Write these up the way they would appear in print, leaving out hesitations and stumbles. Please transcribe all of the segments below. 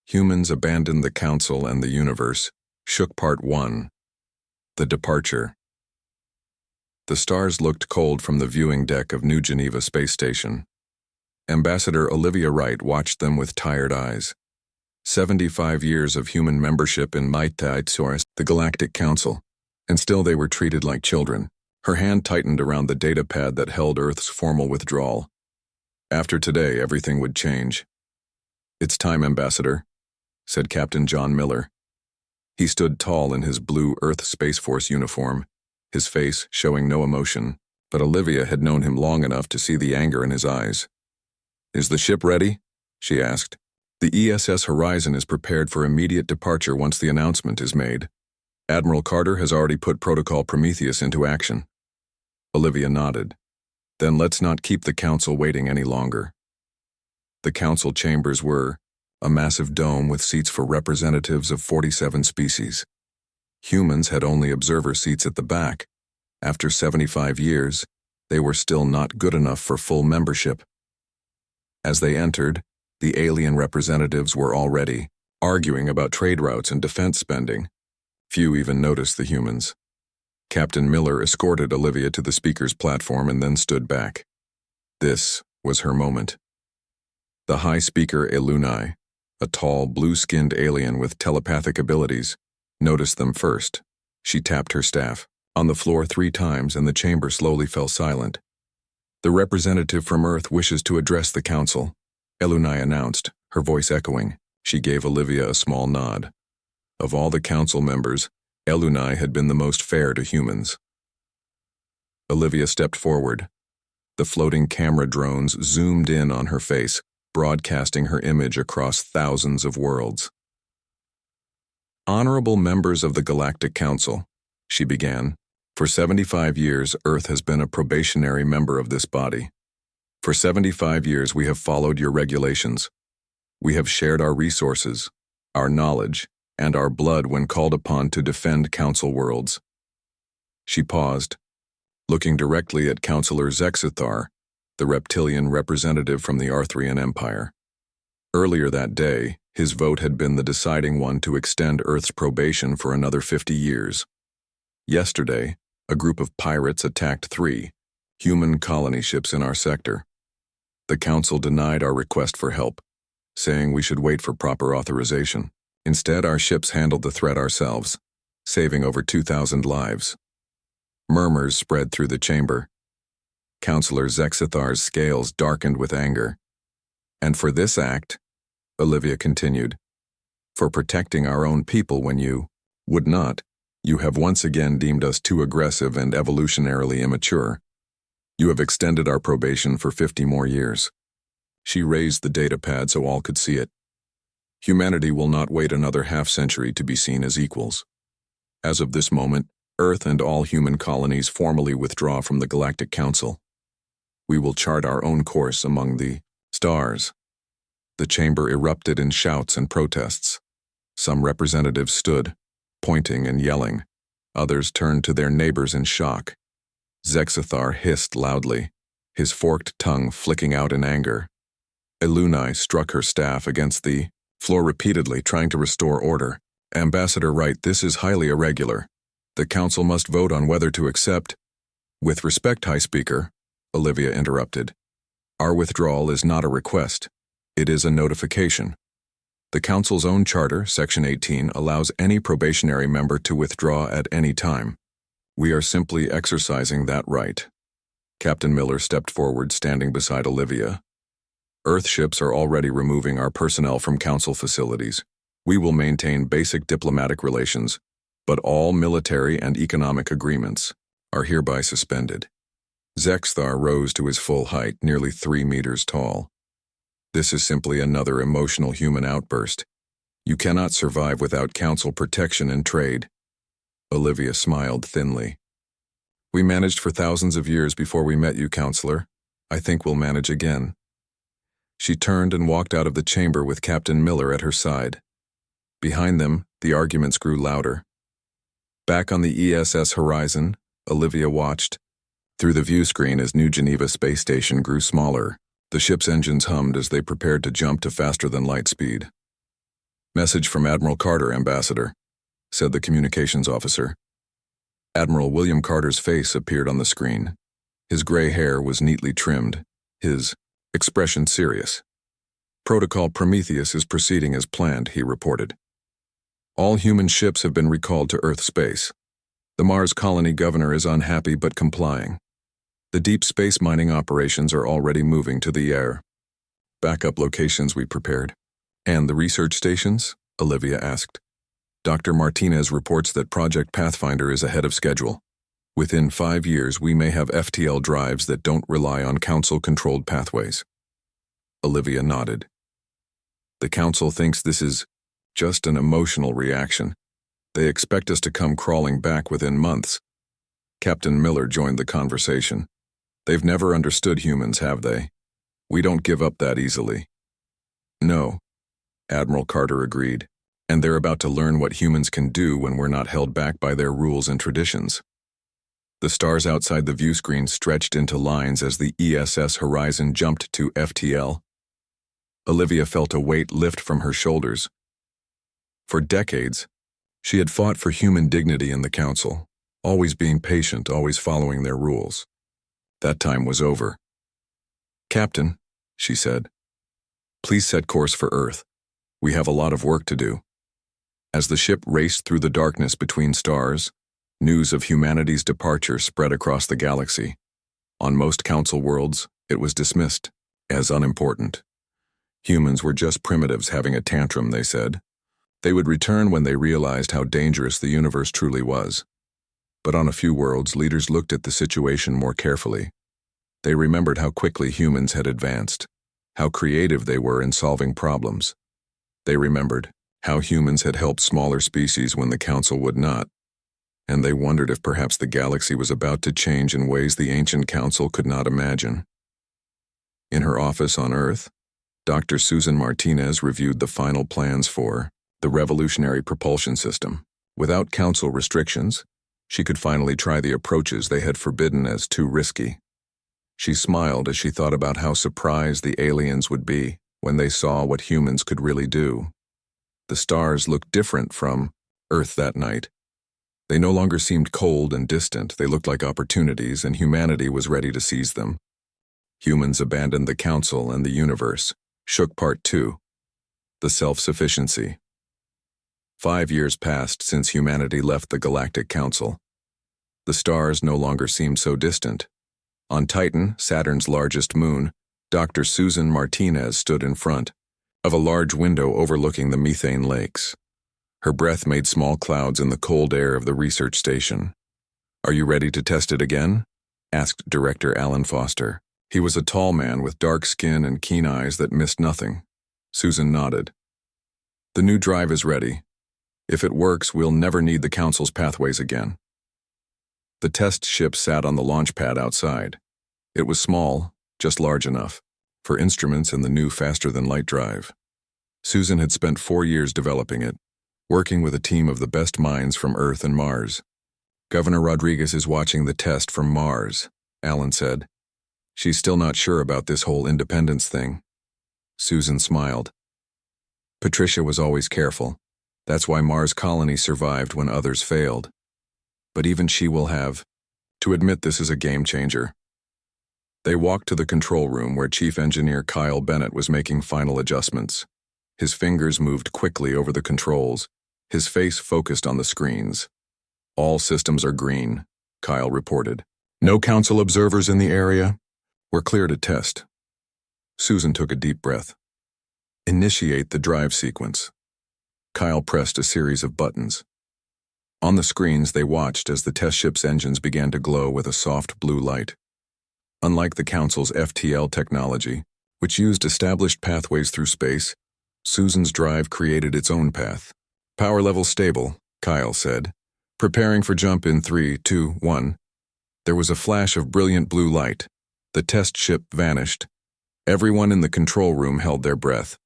Humans Abandoned the Council and the Universe, Shook Part 1. The Departure. The stars looked cold from the viewing deck of New Geneva Space Station. Ambassador Olivia Wright watched them with tired eyes. 75 years of human membership in HFY, the Galactic Council, and still they were treated like children. Her hand tightened around the data pad that held Earth's formal withdrawal. After today, everything would change. "It's time, Ambassador," said Captain John Miller. He stood tall in his blue Earth Space Force uniform, his face showing no emotion, but Olivia had known him long enough to see the anger in his eyes. "Is the ship ready?" she asked. "The ESS Horizon is prepared for immediate departure once the announcement is made. Admiral Carter has already put Protocol Prometheus into action." Olivia nodded. "Then let's not keep the Council waiting any longer." The Council chambers were a massive dome with seats for representatives of 47 species. Humans had only observer seats at the back. After 75 years, they were still not good enough for full membership. As they entered, the alien representatives were already arguing about trade routes and defense spending. Few even noticed the humans. Captain Miller escorted Olivia to the speaker's platform and then stood back. This was her moment. The High Speaker Elunai, a tall, blue-skinned alien with telepathic abilities, noticed them first. She tapped her staff on the floor 3 times and the chamber slowly fell silent. "The representative from Earth wishes to address the Council," Elunai announced, her voice echoing. She gave Olivia a small nod. Of all the Council members, Elunai had been the most fair to humans. Olivia stepped forward. The floating camera drones zoomed in on her face, broadcasting her image across thousands of worlds. "Honorable members of the Galactic Council," she began, "for 75 years Earth has been a probationary member of this body. For 75 years we have followed your regulations. We have shared our resources, our knowledge, and our blood when called upon to defend Council worlds." She paused, looking directly at Councillor Zexithar, the reptilian representative from the Arthurian Empire. Earlier that day, his vote had been the deciding one to extend Earth's probation for another 50 years. Yesterday, a group of pirates attacked 3 human colony ships in our sector. The Council denied our request for help, saying we should wait for proper authorization. Instead, our ships handled the threat ourselves, saving over 2,000 lives. Murmurs spread through the chamber. Councillor Zexithar's scales darkened with anger. "And for this act," Olivia continued, "for protecting our own people when you would not, you have once again deemed us too aggressive and evolutionarily immature. You have extended our probation for 50 more years." She raised the data pad so all could see it. "Humanity will not wait another half-century to be seen as equals. As of this moment, Earth and all human colonies formally withdraw from the Galactic Council. We will chart our own course among the stars." The chamber erupted in shouts and protests. Some representatives stood, pointing and yelling. Others turned to their neighbors in shock. Zexithar hissed loudly, his forked tongue flicking out in anger. Elunai struck her staff against the floor repeatedly, trying to restore order. "Ambassador Wright, this is highly irregular. The Council must vote on whether to accept." "With respect, High Speaker," Olivia interrupted, "our withdrawal is not a request. It is a notification. The Council's own charter, Section 18, allows any probationary member to withdraw at any time. We are simply exercising that right." Captain Miller stepped forward, standing beside Olivia. "Earth ships are already removing our personnel from Council facilities. We will maintain basic diplomatic relations, but all military and economic agreements are hereby suspended." Zexthar rose to his full height, nearly 3 meters tall. "This is simply another emotional human outburst. You cannot survive without Council protection and trade." Olivia smiled thinly. "We managed for thousands of years before we met you, Counselor. I think we'll manage again." She turned and walked out of the chamber with Captain Miller at her side. Behind them, the arguments grew louder. Back on the ESS Horizon, Olivia watched through the view screen as New Geneva Space Station grew smaller. The ship's engines hummed as they prepared to jump to faster-than-light speed. Message from Admiral Carter, Ambassador, said the communications officer. Admiral William Carter's face appeared on the screen. His gray hair was neatly trimmed, his expression serious. Protocol Prometheus is proceeding as planned, he reported. All human ships have been recalled to Earth space. The Mars colony governor is unhappy but complying. The deep space mining operations are already moving to the air. Backup locations we prepared. And the research stations? Olivia asked. Dr. Martinez reports that Project Pathfinder is ahead of schedule. Within 5 years, we may have FTL drives that don't rely on Council-controlled pathways. Olivia nodded. The Council thinks this is just an emotional reaction. They expect us to come crawling back within months. Captain Miller joined the conversation. They've never understood humans, have they? We don't give up that easily. No, Admiral Carter agreed. And they're about to learn what humans can do when we're not held back by their rules and traditions. The stars outside the view screen stretched into lines as the ESS horizon jumped to FTL. Olivia felt a weight lift from her shoulders. For decades, she had fought for human dignity in the Council, always being patient, always following their rules. That time was over. Captain, she said, please set course for Earth. We have a lot of work to do. As the ship raced through the darkness between stars, news of humanity's departure spread across the galaxy. On most Council worlds, it was dismissed as unimportant. Humans were just primitives having a tantrum, they said. They would return when they realized how dangerous the universe truly was. But on a few worlds, leaders looked at the situation more carefully. They remembered how quickly humans had advanced, how creative they were in solving problems. They remembered how humans had helped smaller species when the Council would not, and they wondered if perhaps the galaxy was about to change in ways the ancient Council could not imagine. In her office on Earth, Dr. Susan Martinez reviewed the final plans for the revolutionary propulsion system. Without Council restrictions, she could finally try the approaches they had forbidden as too risky. She smiled as she thought about how surprised the aliens would be when they saw what humans could really do. The stars looked different from Earth that night. They no longer seemed cold and distant. They looked like opportunities, and humanity was ready to seize them. Humans abandoned the Council and the universe. Shook Part 2. The Self-Sufficiency. 5 years passed since humanity left the Galactic Council. The stars no longer seemed so distant. On Titan, Saturn's largest moon, Dr. Susan Martinez stood in front of a large window overlooking the methane lakes. Her breath made small clouds in the cold air of the research station. "Are you ready to test it again?" asked Director Alan Foster. He was a tall man with dark skin and keen eyes that missed nothing. Susan nodded. "The new drive is ready. If it works, we'll never need the Council's pathways again." The test ship sat on the launch pad outside. It was small, just large enough, for instruments and the new faster-than-light drive. Susan had spent 4 years developing it, working with a team of the best minds from Earth and Mars. "Governor Rodriguez is watching the test from Mars," Alan said. "She's still not sure about this whole independence thing." Susan smiled. "Patricia was always careful. That's why Mars colony survived when others failed. But even she will have to admit this is a game changer." They walked to the control room where Chief Engineer Kyle Bennett was making final adjustments. His fingers moved quickly over the controls, his face focused on the screens. "All systems are green," Kyle reported. "No Council observers in the area. We're clear to test." Susan took a deep breath. "Initiate the drive sequence." Kyle pressed a series of buttons. On the screens, they watched as the test ship's engines began to glow with a soft blue light. Unlike the Council's FTL technology, which used established pathways through space, Susan's drive created its own path. "Power level stable," Kyle said. "Preparing for jump in 3, 2, 1. There was a flash of brilliant blue light. The test ship vanished. Everyone in the control room held their breath.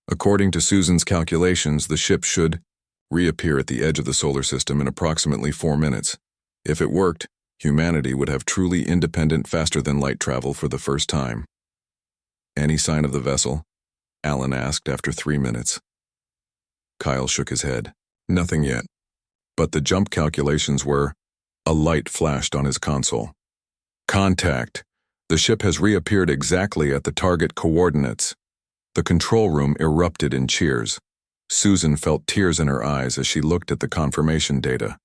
According to Susan's calculations, the ship should reappear at the edge of the solar system in approximately 4 minutes. If it worked, humanity would have truly independent faster-than-light travel for the first time. "Any sign of the vessel?" Alan asked after 3 minutes. Kyle shook his head. Nothing yet. But the jump calculations were... A light flashed on his console. Contact. The ship has reappeared exactly at the target coordinates. The control room erupted in cheers. Susan felt tears in her eyes as she looked at the confirmation data.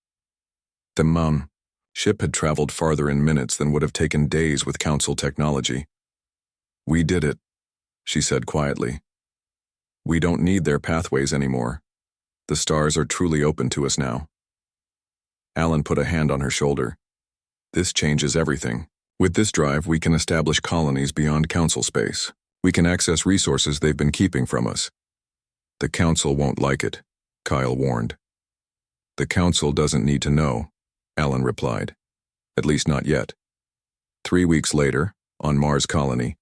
The ship had traveled farther in minutes than would have taken days with Council technology. We did it, she said quietly. We don't need their pathways anymore. The stars are truly open to us now. Alan put a hand on her shoulder. This changes everything. With this drive, we can establish colonies beyond Council space. We can access resources they've been keeping from us. The Council won't like it, Kyle warned. The Council doesn't need to know, Alan replied. At least not yet. 3 weeks later, on Mars Colony,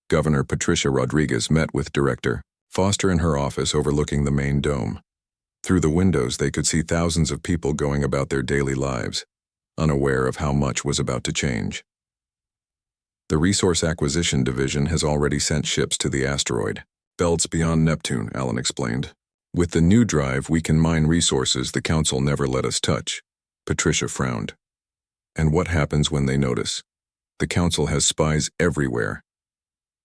Governor Patricia Rodriguez met with Director Foster in her office overlooking the main dome. Through the windows, they could see thousands of people going about their daily lives, unaware of how much was about to change. The Resource Acquisition Division has already sent ships to the asteroid belts beyond Neptune, Alan explained. With the new drive, we can mine resources the Council never let us touch. Patricia frowned. And what happens when they notice? The Council has spies everywhere.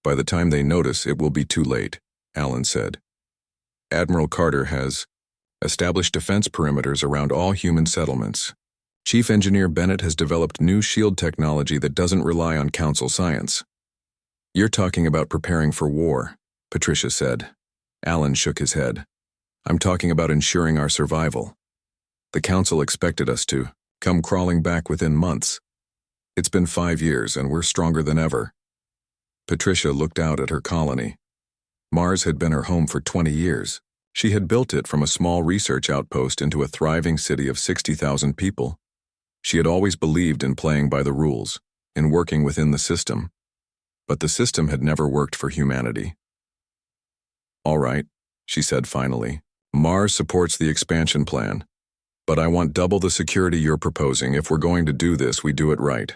By the time they notice, it will be too late, Alan said. Admiral Carter has established defense perimeters around all human settlements. Chief Engineer Bennett has developed new shield technology that doesn't rely on Council science. You're talking about preparing for war, Patricia said. Alan shook his head. I'm talking about ensuring our survival. The Council expected us to come crawling back within months. It's been 5 years and we're stronger than ever. Patricia looked out at her colony. Mars had been her home for 20 years. She had built it from a small research outpost into a thriving city of 60,000 people. She had always believed in playing by the rules, in working within the system. But the system had never worked for humanity. All right, she said finally. Mars supports the expansion plan. But I want double the security you're proposing. If we're going to do this, we do it right.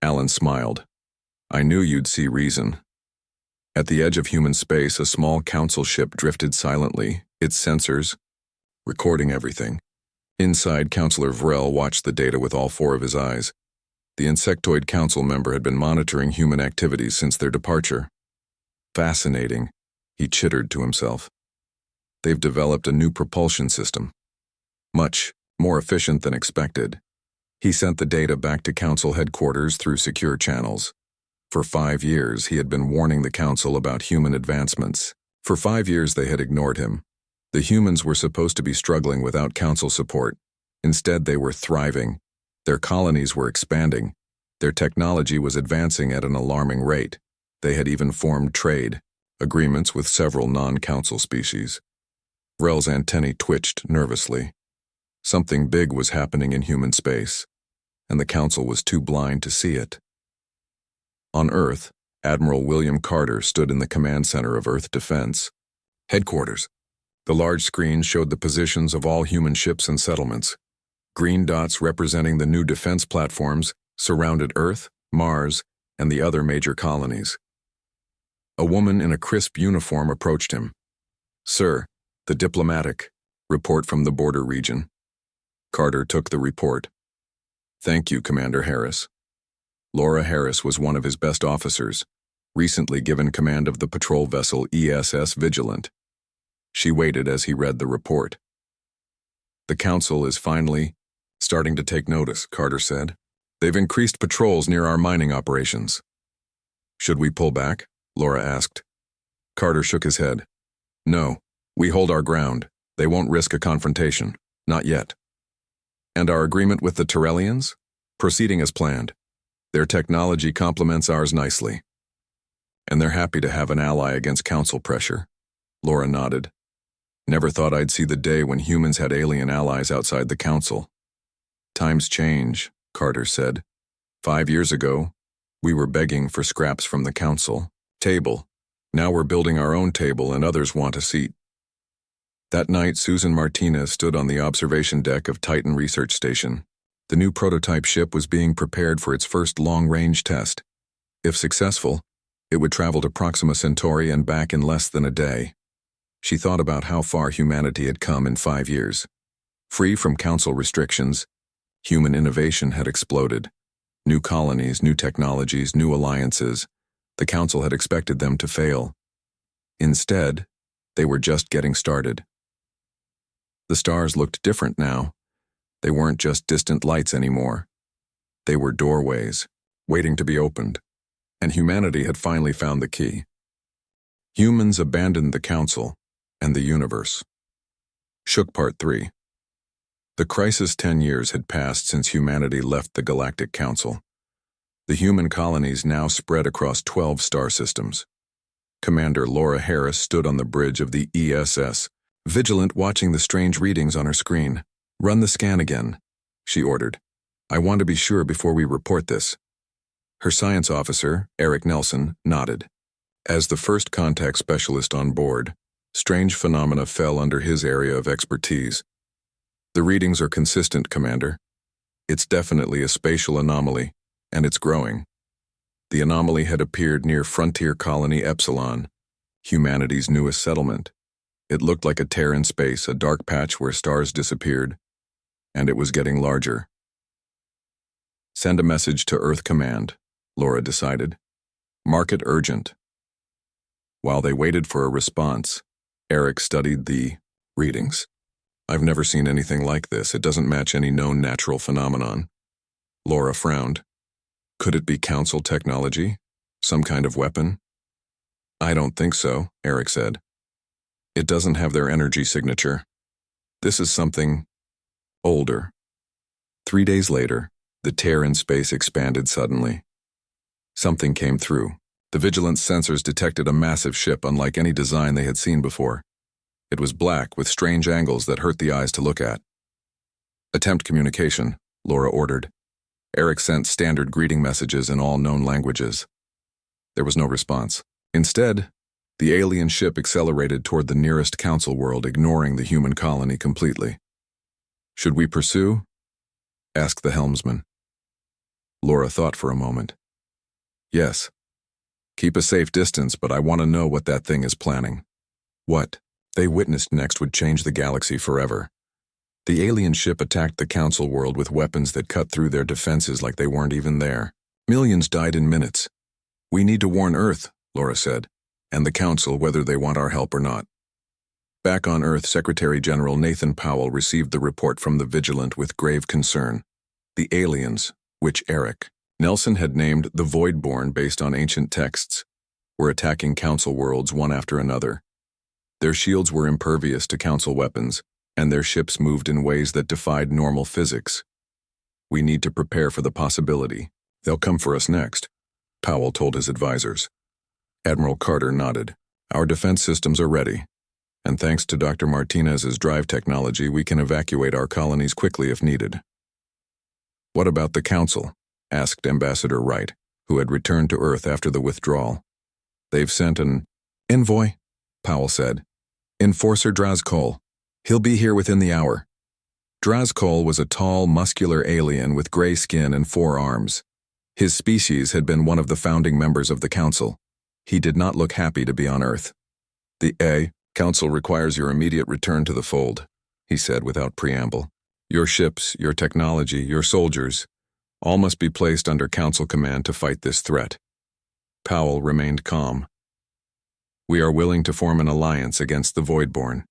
Alan smiled. I knew you'd see reason. At the edge of human space, a small Council ship drifted silently, its sensors recording everything. Inside, Councillor Vrel watched the data with all 4 of his eyes. The insectoid Council member had been monitoring human activities since their departure. Fascinating, he chittered to himself. They've developed a new propulsion system. Much more efficient than expected. He sent the data back to Council headquarters through secure channels. For 5 years, he had been warning the Council about human advancements. For 5 years, they had ignored him. The humans were supposed to be struggling without Council support. Instead, they were thriving. Their colonies were expanding. Their technology was advancing at an alarming rate. They had even formed trade agreements with several non-Council species. Vrel's antennae twitched nervously. Something big was happening in human space, and the Council was too blind to see it. On Earth, Admiral William Carter stood in the command center of Earth Defense Headquarters. The large screen showed the positions of all human ships and settlements. Green dots representing the new defense platforms surrounded Earth, Mars, and the other major colonies. A woman in a crisp uniform approached him. Sir, the diplomatic report from the border region. Carter took the report. Thank you, Commander Harris. Laura Harris was one of his best officers, recently given command of the patrol vessel ESS Vigilant. She waited as he read the report. The Council is finally starting to take notice, Carter said. They've increased patrols near our mining operations. Should we pull back? Laura asked. Carter shook his head. No, we hold our ground. They won't risk a confrontation. Not yet. And our agreement with the Tyrellians? Proceeding as planned. Their technology complements ours nicely. And they're happy to have an ally against Council pressure. Laura nodded. Never thought I'd see the day when humans had alien allies outside the Council. Times change, Carter said. 5 years ago, we were begging for scraps from the Council table. Now we're building our own table and others want a seat. That night, Susan Martinez stood on the observation deck of Titan Research Station. The new prototype ship was being prepared for its first long-range test. If successful, it would travel to Proxima Centauri and back in less than a day. She thought about how far humanity had come in 5 years. Free from council restrictions, human innovation had exploded. New colonies, new technologies, new alliances. The council had expected them to fail. Instead, they were just getting started. The stars looked different now. They weren't just distant lights anymore. They were doorways, waiting to be opened. And humanity had finally found the key. Humans abandoned the council and the universe. Shook Part 3. The crisis 10 years had passed since humanity left the Galactic Council. The human colonies now spread across 12 star systems. Commander Laura Harris stood on the bridge of the ESS, vigilant, watching the strange readings on her screen. "Run the scan again," she ordered. "I want to be sure before we report this." Her science officer, Eric Nelson, nodded. As the first contact specialist on board, strange phenomena fell under his area of expertise. "The readings are consistent, Commander. It's definitely a spatial anomaly, and it's growing." The anomaly had appeared near Frontier Colony Epsilon, humanity's newest settlement. It looked like a tear in space, a dark patch where stars disappeared, and it was getting larger. "Send a message to Earth Command," Laura decided. "Mark it urgent." While they waited for a response, Eric studied the readings. "I've never seen anything like this. It doesn't match any known natural phenomenon." Laura frowned. "Could it be council technology? Some kind of weapon?" "I don't think so," Eric said. "It doesn't have their energy signature. This is something older." 3 days later, the tear in space expanded suddenly. Something came through. The vigilance sensors detected a massive ship unlike any design they had seen before. It was black with strange angles that hurt the eyes to look at. "Attempt communication," Laura ordered. Eric sent standard greeting messages in all known languages. There was no response. Instead, the alien ship accelerated toward the nearest council world, ignoring the human colony completely. "Should we pursue?" asked the helmsman. Laura thought for a moment. "Yes. Keep a safe distance, but I want to know what that thing is planning." What they witnessed next would change the galaxy forever. The alien ship attacked the council world with weapons that cut through their defenses like they weren't even there. Millions died in minutes. "We need to warn Earth," Laura said, "and the council, whether they want our help or not." Back on Earth, Secretary General Nathan Powell received the report from the Vigilant with grave concern. The aliens, which Eric Nelson had named the Voidborn based on ancient texts, were attacking council worlds one after another. Their shields were impervious to council weapons, and their ships moved in ways that defied normal physics. "We need to prepare for the possibility. They'll come for us next," Powell told his advisors. Admiral Carter nodded. "Our defense systems are ready, and thanks to Dr. Martinez's drive technology, we can evacuate our colonies quickly if needed." "What about the council?" asked Ambassador Wright, who had returned to Earth after the withdrawal. "They've sent an envoy," Powell said. "Enforcer Drazkol. He'll be here within the hour." Drazkol was a tall, muscular alien with gray skin and 4 arms. His species had been one of the founding members of the Council. He did not look happy to be on Earth. "The Council requires your immediate return to the fold," he said without preamble. "Your ships, your technology, your soldiers, all must be placed under Council command to fight this threat." Powell remained calm. "We are willing to form an alliance against the Voidborn,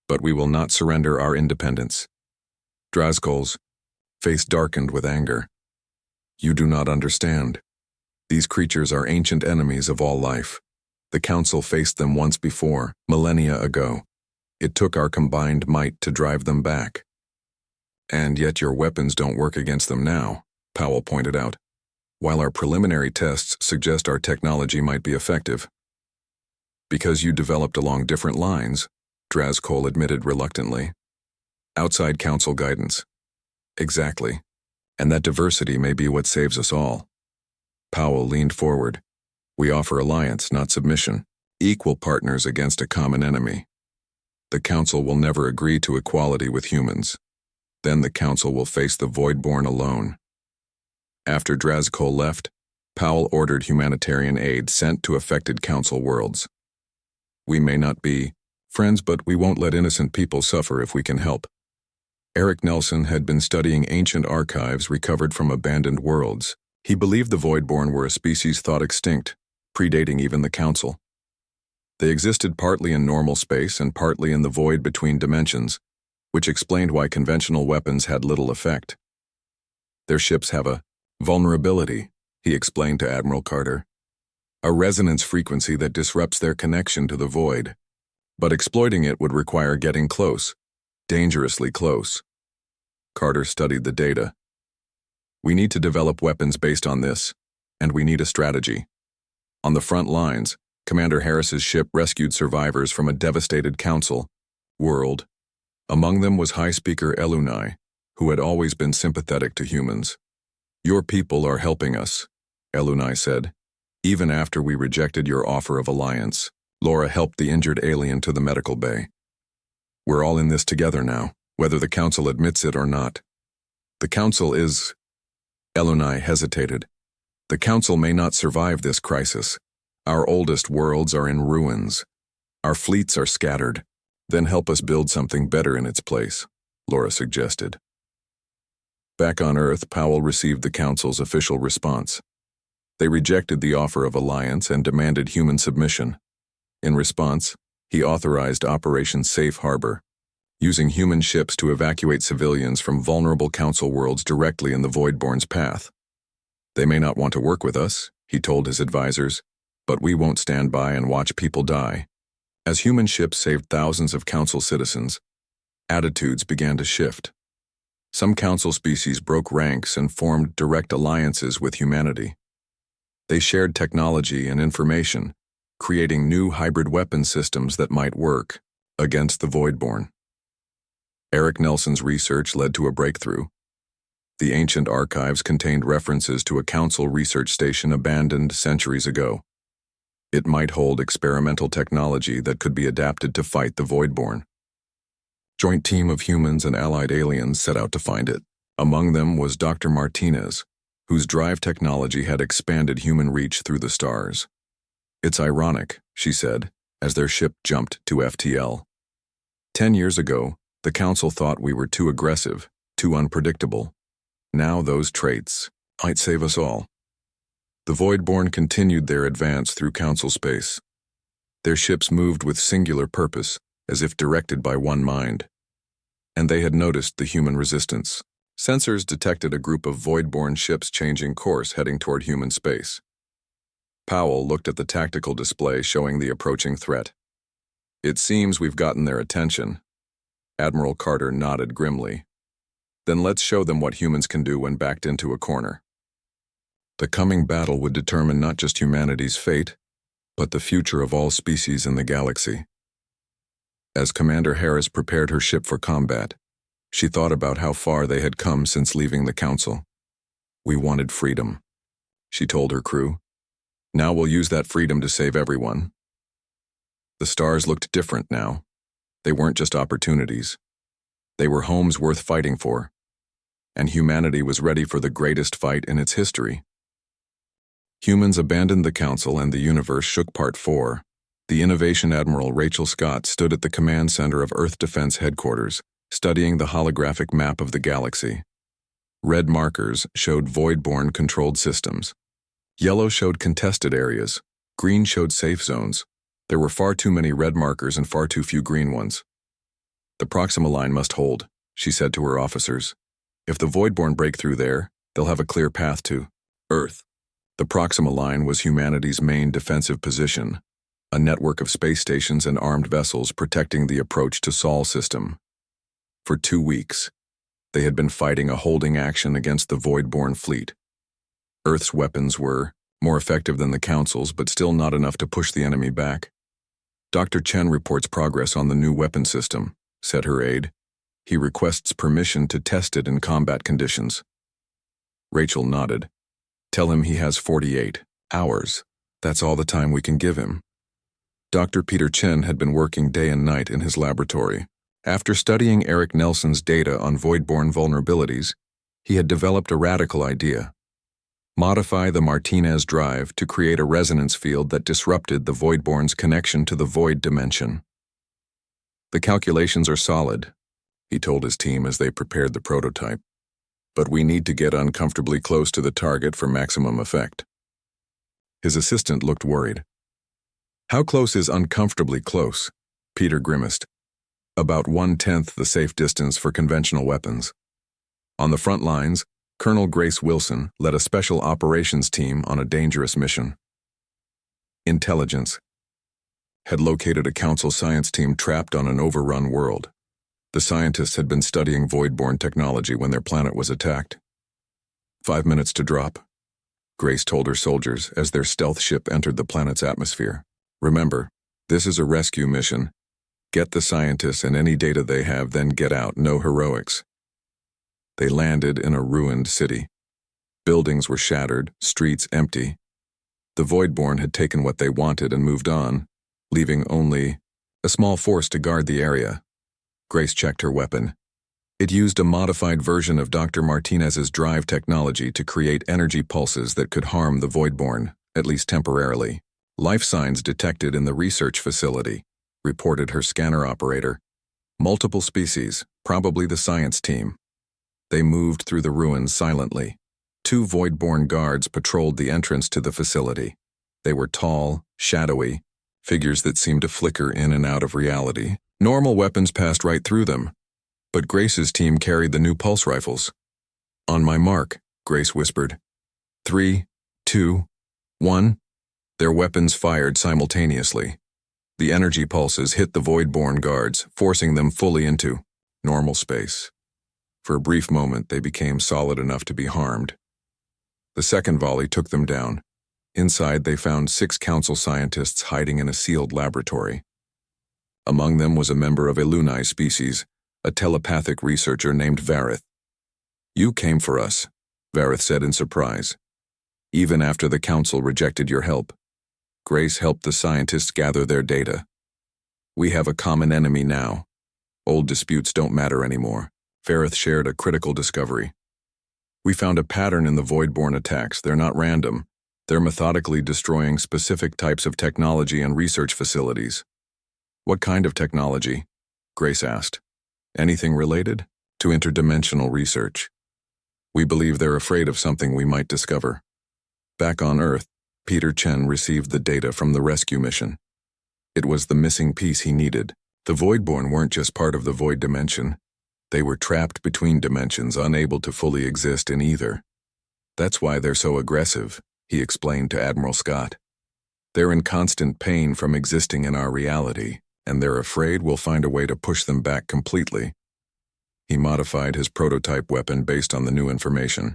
but we will not surrender our independence." Drazkol's face darkened with anger. "You do not understand. These creatures are ancient enemies of all life. The Council faced them once before, millennia ago. It took our combined might to drive them back." "And yet your weapons don't work against them now," Powell pointed out. "While our preliminary tests suggest our technology might be effective." "Because you developed along different lines," Drazkol admitted reluctantly. "Outside Council guidance." "Exactly. And that diversity may be what saves us all." Powell leaned forward. "We offer alliance, not submission. Equal partners against a common enemy. The Council will never agree to equality with humans. Then the Council will face the Voidborn alone." After Drazkol left, Powell ordered humanitarian aid sent to affected Council worlds. "We may not be Friends, but we won't let innocent people suffer if we can help. Eric Nelson had been studying ancient archives recovered from abandoned worlds. He believed the Voidborn were a species thought extinct, predating even the Council. They existed partly in normal space and partly in the void between dimensions, which explained why conventional weapons had little effect. Their ships have a vulnerability, he explained to Admiral Carter. A resonance frequency that disrupts their connection to the void. But exploiting it would require getting close, dangerously close. Carter studied the data. We need to develop weapons based on this, and we need a strategy. On the front lines, Commander Harris's ship rescued survivors from a devastated Council world. Among them was High Speaker Elunai, who had always been sympathetic to humans. Your people are helping us, Elunai said. Even after we rejected your offer of alliance, Laura helped the injured alien to the medical bay. We're all in this together now, whether the Council admits it or not. The Council is... Elunai hesitated. The Council may not survive this crisis. Our oldest worlds are in ruins. Our fleets are scattered. Then help us build something better in its place, Laura suggested. Back on Earth, Powell received the Council's official response. They rejected the offer of alliance and demanded human submission. In response, he authorized Operation Safe Harbor, using human ships to evacuate civilians from vulnerable Council worlds directly in the Voidborn's path. They may not want to work with us, he told his advisors, but we won't stand by and watch people die. As human ships saved thousands of Council citizens, attitudes began to shift. Some Council species broke ranks and formed direct alliances with humanity. They shared technology and information, creating new hybrid weapon systems that might work against the Voidborn. Eric Nelson's research led to a breakthrough. The ancient archives contained references to a Council research station abandoned centuries ago. It might hold experimental technology that could be adapted to fight the Voidborn. Joint team of humans and allied aliens set out to find it. Among them was Dr. Martinez, whose drive technology had expanded human reach through the stars. It's ironic, she said, as their ship jumped to FTL. 10 years ago, the Council thought we were too aggressive, too unpredictable. Now those traits might save us all. The Voidborn continued their advance through Council space. Their ships moved with singular purpose, as if directed by one mind. And they had noticed the human resistance. Sensors detected a group of Voidborn ships changing course heading toward human space. Powell looked at the tactical display showing the approaching threat. It seems we've gotten their attention. Admiral Carter nodded grimly. Then let's show them what humans can do when backed into a corner. The coming battle would determine not just humanity's fate, but the future of all species in the galaxy. As Commander Harris prepared her ship for combat, she thought about how far they had come since leaving the Council. We wanted freedom, she told her crew. Now we'll use that freedom to save everyone. The stars looked different now. They weren't just opportunities. They were homes worth fighting for. And humanity was ready for the greatest fight in its history. Humans abandoned the Council and the universe shook. Part 4. The Innovation Admiral Rachel Scott stood at the command center of Earth Defense Headquarters, studying the holographic map of the galaxy. Red markers showed Voidborn-controlled systems. Yellow showed contested areas. Green showed safe zones. There were far too many red markers and far too few green ones. The Proxima line must hold, she said to her officers. If the Voidborn break through there, they'll have a clear path to Earth. The Proxima line was humanity's main defensive position, a network of space stations and armed vessels protecting the approach to Sol system. For 2 weeks, they had been fighting a holding action against the Voidborn fleet. Earth's weapons were more effective than the Council's, but still not enough to push the enemy back. Dr. Chen reports progress on the new weapon system, said her aide. He requests permission to test it in combat conditions. Rachel nodded. Tell him he has 48 hours. That's all the time we can give him. Dr. Peter Chen had been working day and night in his laboratory. After studying Eric Nelson's data on Voidborn vulnerabilities, he had developed a radical idea. Modify the Martinez drive to create a resonance field that disrupted the Voidborn's connection to the void dimension. The calculations are solid, he told his team as they prepared the prototype. But we need to get uncomfortably close to the target for maximum effect. His assistant looked worried. How close is uncomfortably close? Peter grimaced. About 1/10 the safe distance for conventional weapons. On the front lines, Colonel Grace Wilson led a special operations team on a dangerous mission. Intelligence had located a Council science team trapped on an overrun world. The scientists had been studying void-borne technology when their planet was attacked. 5 minutes to drop, Grace told her soldiers as their stealth ship entered the planet's atmosphere. Remember, this is a rescue mission. Get the scientists and any data they have, then get out, no heroics. They landed in a ruined city. Buildings were shattered, streets empty. The Voidborn had taken what they wanted and moved on, leaving only a small force to guard the area. Grace checked her weapon. It used a modified version of Dr. Martinez's drive technology to create energy pulses that could harm the Voidborn, at least temporarily. Life signs detected in the research facility, reported her scanner operator. Multiple species, probably the science team. They moved through the ruins silently. 2 Voidborn guards patrolled the entrance to the facility. They were tall, shadowy, figures that seemed to flicker in and out of reality. Normal weapons passed right through them, but Grace's team carried the new pulse rifles. On my mark, Grace whispered. 3, 2, 1. Their weapons fired simultaneously. The energy pulses hit the Voidborn guards, forcing them fully into normal space. For a brief moment, they became solid enough to be harmed. The second volley took them down. Inside, they found 6 Council scientists hiding in a sealed laboratory. Among them was a member of a Lunai species, a telepathic researcher named Varith. You came for us, Varith said in surprise. Even after the Council rejected your help, Grace helped the scientists gather their data. We have a common enemy now. Old disputes don't matter anymore. Varith shared a critical discovery. We found a pattern in the Voidborn attacks. They're not random. They're methodically destroying specific types of technology and research facilities. What kind of technology? Grace asked. Anything related to interdimensional research. We believe they're afraid of something we might discover. Back on Earth, Peter Chen received the data from the rescue mission. It was the missing piece he needed. The Voidborn weren't just part of the Void dimension. They were trapped between dimensions, unable to fully exist in either. That's why they're so aggressive, he explained to Admiral Scott. They're in constant pain from existing in our reality, and they're afraid we'll find a way to push them back completely. He modified his prototype weapon based on the new information.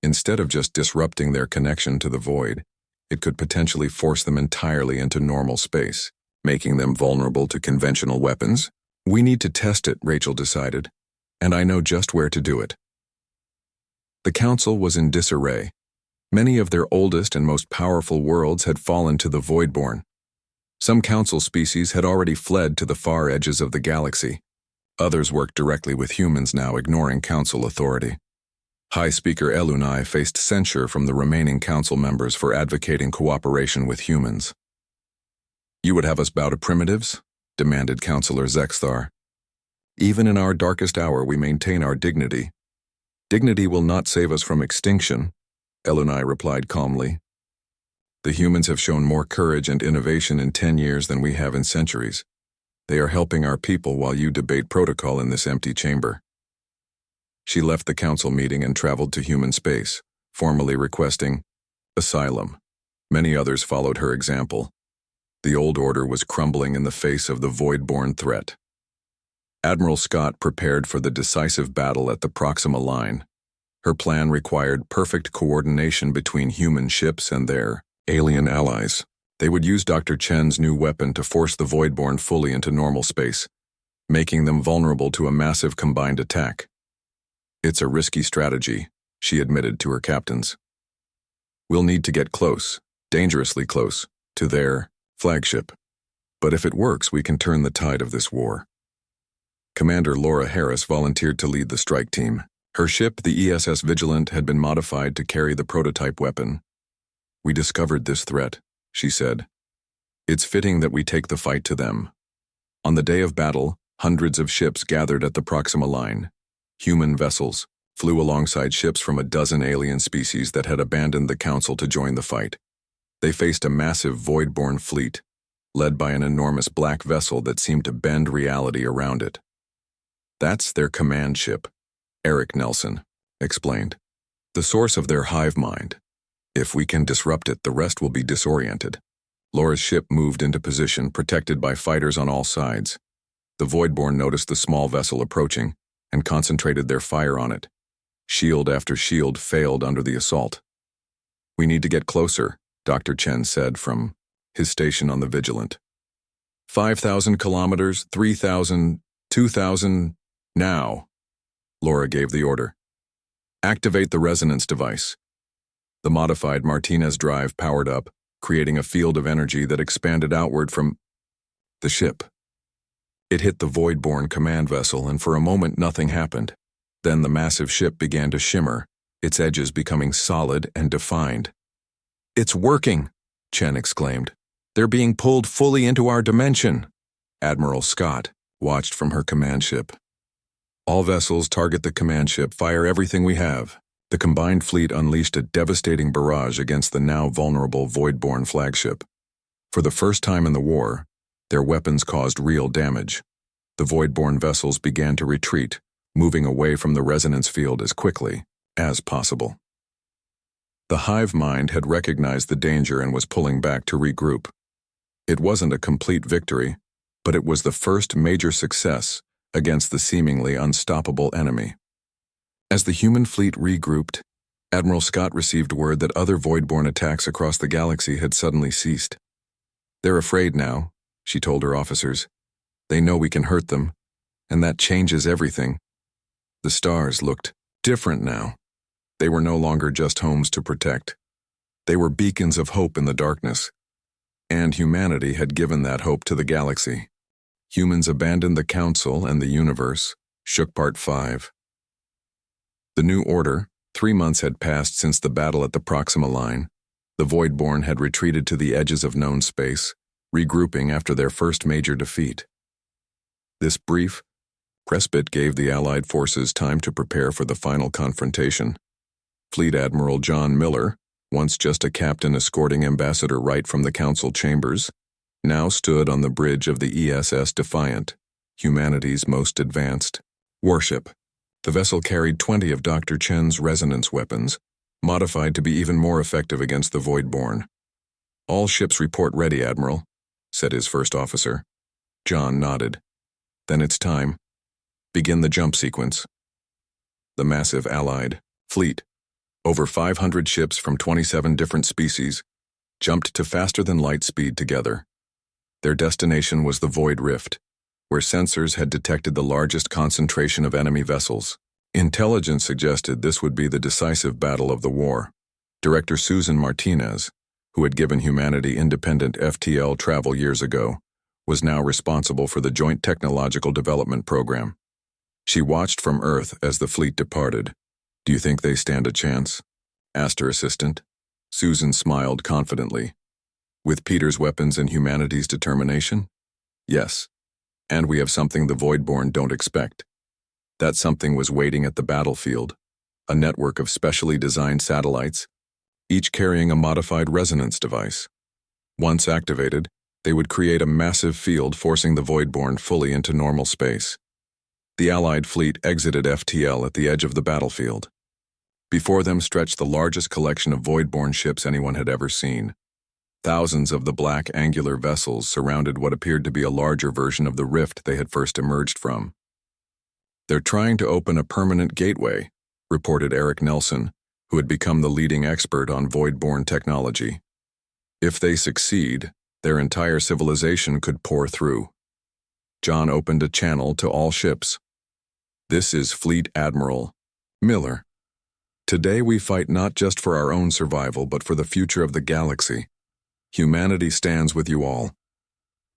Instead of just disrupting their connection to the Void, it could potentially force them entirely into normal space, making them vulnerable to conventional weapons. We need to test it, Rachel decided, and I know just where to do it. The Council was in disarray. Many of their oldest and most powerful worlds had fallen to the Voidborn. Some Council species had already fled to the far edges of the galaxy. Others worked directly with humans now, ignoring Council authority. High Speaker Elunai faced censure from the remaining Council members for advocating cooperation with humans. You would have us bow to primitives? Demanded Councillor Zexthar. Even in our darkest hour, we maintain our dignity. Dignity will not save us from extinction, Elunai replied calmly. The humans have shown more courage and innovation in 10 years than we have in centuries. They are helping our people while you debate protocol in this empty chamber. She left the Council meeting and traveled to human space, formally requesting asylum. Many others followed her example. The old order was crumbling in the face of the Voidborn threat. Admiral Scott prepared for the decisive battle at the Proxima Line. Her plan required perfect coordination between human ships and their alien allies. They would use Dr. Chen's new weapon to force the Voidborn fully into normal space, making them vulnerable to a massive combined attack. It's a risky strategy, she admitted to her captains. We'll need to get close, dangerously close, to their flagship. But if it works, we can turn the tide of this war. Commander Laura Harris volunteered to lead the strike team. Her ship, the ESS Vigilant, had been modified to carry the prototype weapon. We discovered this threat, she said. It's fitting that we take the fight to them. On the day of battle, hundreds of ships gathered at the Proxima Line. Human vessels flew alongside ships from a dozen alien species that had abandoned the Council to join the fight. They faced a massive void-born fleet, led by an enormous black vessel that seemed to bend reality around it. "That's their command ship," Eric Nelson explained. "The source of their hive mind. If we can disrupt it, the rest will be disoriented." Laura's ship moved into position, protected by fighters on all sides. The Voidborn noticed the small vessel approaching and concentrated their fire on it. Shield after shield failed under the assault. "We need to get closer," Dr. Chen said from his station on the Vigilant. 5,000 kilometers, 3,000, 2,000, now." Laura gave the order. "Activate the resonance device." The modified Martinez drive powered up, creating a field of energy that expanded outward from the ship. It hit the Voidborn command vessel, and for a moment nothing happened. Then the massive ship began to shimmer, its edges becoming solid and defined. "It's working," Chen exclaimed. "They're being pulled fully into our dimension." Admiral Scott watched from her command ship. "All vessels target the command ship, fire everything we have." The combined fleet unleashed a devastating barrage against the now vulnerable Voidborn flagship. For the first time in the war, their weapons caused real damage. The Voidborn vessels began to retreat, moving away from the resonance field as quickly as possible. The hive mind had recognized the danger and was pulling back to regroup. It wasn't a complete victory, but it was the first major success against the seemingly unstoppable enemy. As the human fleet regrouped, Admiral Scott received word that other Voidborn attacks across the galaxy had suddenly ceased. "They're afraid now," she told her officers. "They know we can hurt them, and that changes everything." The stars looked different now. They were no longer just homes to protect. They were beacons of hope in the darkness. And humanity had given that hope to the galaxy. Humans abandoned the Council and the universe. Shook Part 5. The New Order. 3 months had passed since the battle at the Proxima Line. The Voidborn had retreated to the edges of known space, regrouping after their first major defeat. This brief respite gave the Allied forces time to prepare for the final confrontation. Fleet Admiral John Miller, once just a captain escorting Ambassador Wright from the Council chambers, now stood on the bridge of the ESS Defiant, humanity's most advanced warship. The vessel carried 20 of Dr. Chen's resonance weapons, modified to be even more effective against the Voidborn. "All ships report ready, Admiral," said his first officer. John nodded. "Then it's time. Begin the jump sequence." The massive Allied fleet, over 500 ships from 27 different species, jumped to faster-than-light speed together. Their destination was the Void Rift, where sensors had detected the largest concentration of enemy vessels. Intelligence suggested this would be the decisive battle of the war. Director Susan Martinez, who had given humanity independent FTL travel years ago, was now responsible for the Joint Technological Development Program. She watched from Earth as the fleet departed. "Do you think they stand a chance?" asked her assistant. Susan smiled confidently. "With Peter's weapons and humanity's determination? Yes. And we have something the Voidborn don't expect." That something was waiting at the battlefield, a network of specially designed satellites, each carrying a modified resonance device. Once activated, they would create a massive field forcing the Voidborn fully into normal space. The Allied fleet exited FTL at the edge of the battlefield. Before them stretched the largest collection of Voidborn ships anyone had ever seen. Thousands of the black angular vessels surrounded what appeared to be a larger version of the rift they had first emerged from. "They're trying to open a permanent gateway," reported Eric Nelson, who had become the leading expert on Voidborn technology. "If they succeed, their entire civilization could pour through." John opened a channel to all ships. "This is Fleet Admiral Miller. Today we fight not just for our own survival, but for the future of the galaxy. Humanity stands with you all."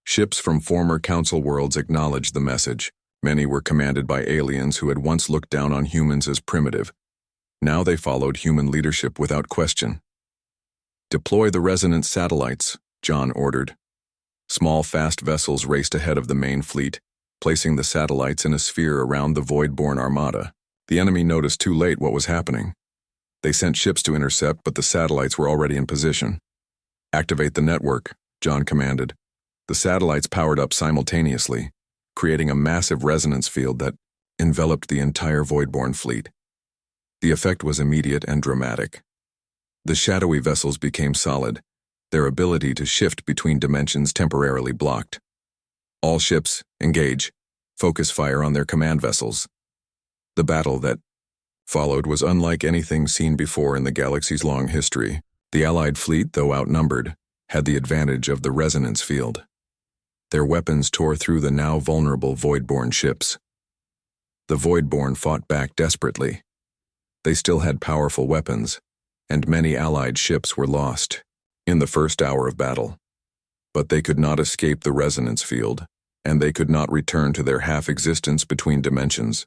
Ships from former Council worlds acknowledged the message. Many were commanded by aliens who had once looked down on humans as primitive. Now they followed human leadership without question. "Deploy the resonance satellites," John ordered. Small, fast vessels raced ahead of the main fleet, placing the satellites in a sphere around the void-born armada. The enemy noticed too late what was happening. They sent ships to intercept, but the satellites were already in position. "Activate the network," John commanded. The satellites powered up simultaneously, creating a massive resonance field that enveloped the entire void-born fleet. The effect was immediate and dramatic. The shadowy vessels became solid, their ability to shift between dimensions temporarily blocked. "All ships, engage. Focus fire on their command vessels." The battle that followed was unlike anything seen before in the galaxy's long history. The Allied fleet, though outnumbered, had the advantage of the resonance field. Their weapons tore through the now vulnerable void-born ships. The void-born fought back desperately. They still had powerful weapons, and many Allied ships were lost in the first hour of battle. But they could not escape the resonance field, and they could not return to their half-existence between dimensions.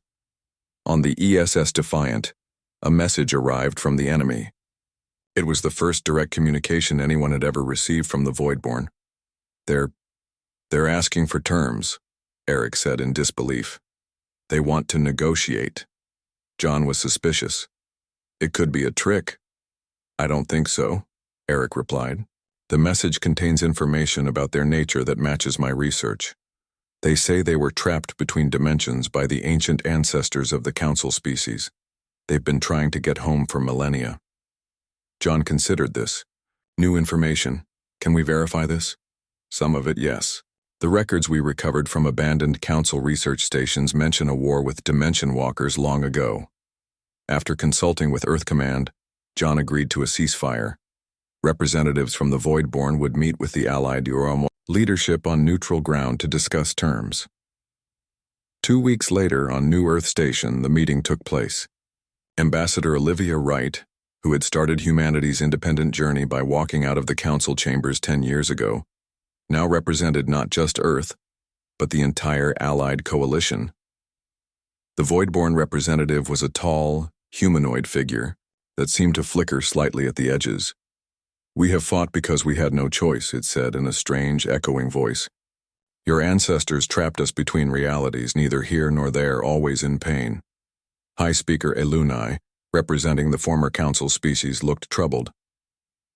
On the ESS Defiant, a message arrived from the enemy. It was the first direct communication anyone had ever received from the Voidborn. They're asking for terms," Eric said in disbelief. "They want to negotiate." John was suspicious. "It could be a trick." "I don't think so," Eric replied. "The message contains information about their nature that matches my research. They say they were trapped between dimensions by the ancient ancestors of the Council species. They've been trying to get home for millennia." John considered this. "New information. Can we verify this?" "Some of it, yes. The records we recovered from abandoned Council research stations mention a war with Dimension Walkers long ago." After consulting with Earth Command, John agreed to a ceasefire. Representatives from the Voidborn would meet with the Allied leadership on neutral ground to discuss terms. 2 weeks later, on New Earth Station, the meeting took place. Ambassador Olivia Wright, who had started humanity's independent journey by walking out of the Council chambers 10 years ago, now represented not just Earth, but the entire Allied coalition. The Voidborn representative was a tall, humanoid figure that seemed to flicker slightly at the edges. "We have fought because we had no choice," it said in a strange, echoing voice. "Your ancestors trapped us between realities, neither here nor there, always in pain." High Speaker Elunai, representing the former Council species, looked troubled.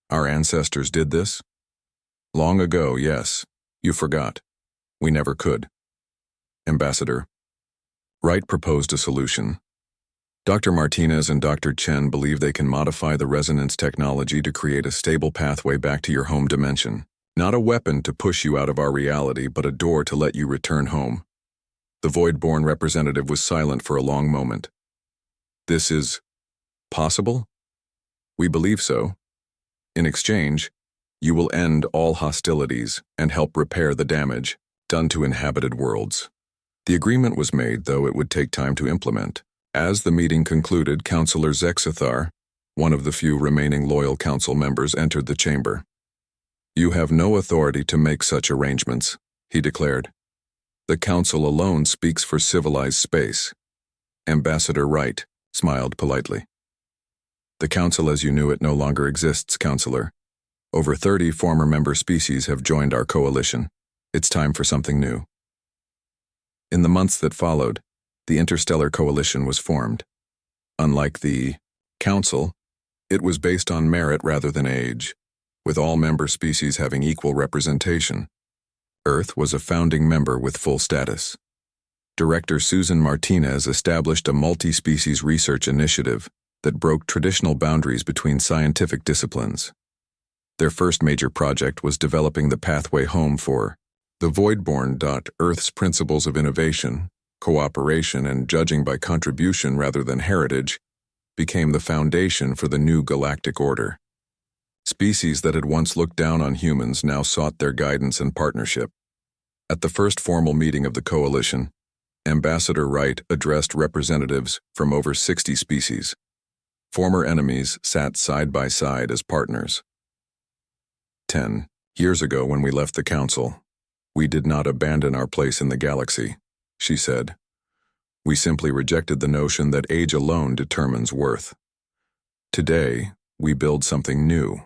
"Our ancestors did this?" "Long ago, yes. You forgot. We never could." Ambassador Wright proposed a solution. "Dr. Martinez and Dr. Chen believe they can modify the resonance technology to create a stable pathway back to your home dimension. Not a weapon to push you out of our reality, but a door to let you return home." The Voidborn representative was silent for a long moment. "This is possible?" "We believe so. In exchange, you will end all hostilities and help repair the damage done to inhabited worlds." The agreement was made, though it would take time to implement. As the meeting concluded, Councillor Zexathar, one of the few remaining loyal council members, entered the chamber. "You have no authority to make such arrangements," he declared. "The council alone speaks for civilized space." Ambassador Wright smiled politely. "The council as you knew it no longer exists, Councillor. Over 30 former member species have joined our coalition. It's time for something new." In the months that followed, the Interstellar Coalition was formed. Unlike the Council, it was based on merit rather than age, with all member species having equal representation. Earth was a founding member with full status. Director Susan Martinez established a multi-species research initiative that broke traditional boundaries between scientific disciplines. Their first major project was developing the pathway home for the Voidborn. Earth's principles of innovation, cooperation, and judging by contribution rather than heritage became the foundation for the new galactic order. Species that had once looked down on humans now sought their guidance and partnership. At the first formal meeting of the coalition, Ambassador Wright addressed representatives from over 60 species. Former enemies sat side by side as partners. 10 years ago, when we left the Council, we did not abandon our place in the galaxy, she said. We simply rejected the notion that age alone determines worth. Today, we build something new,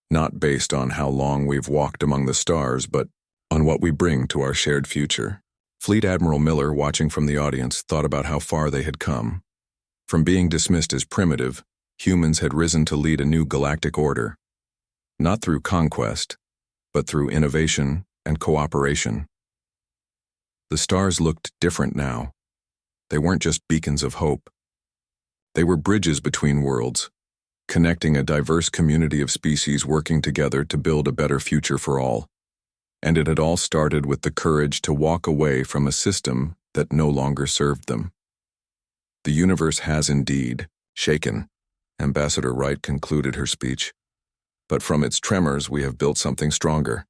not based on how long we've walked among the stars, but on what we bring to our shared future. Fleet Admiral Miller, watching from the audience, thought about how far they had come. From being dismissed as primitive, humans had risen to lead a new galactic order, not through conquest, but through innovation and cooperation. The stars looked different now. They weren't just beacons of hope. They were bridges between worlds, connecting a diverse community of species working together to build a better future for all. And it had all started with the courage to walk away from a system that no longer served them. The universe has indeed shaken, Ambassador Wright concluded her speech. But from its tremors we have built something stronger.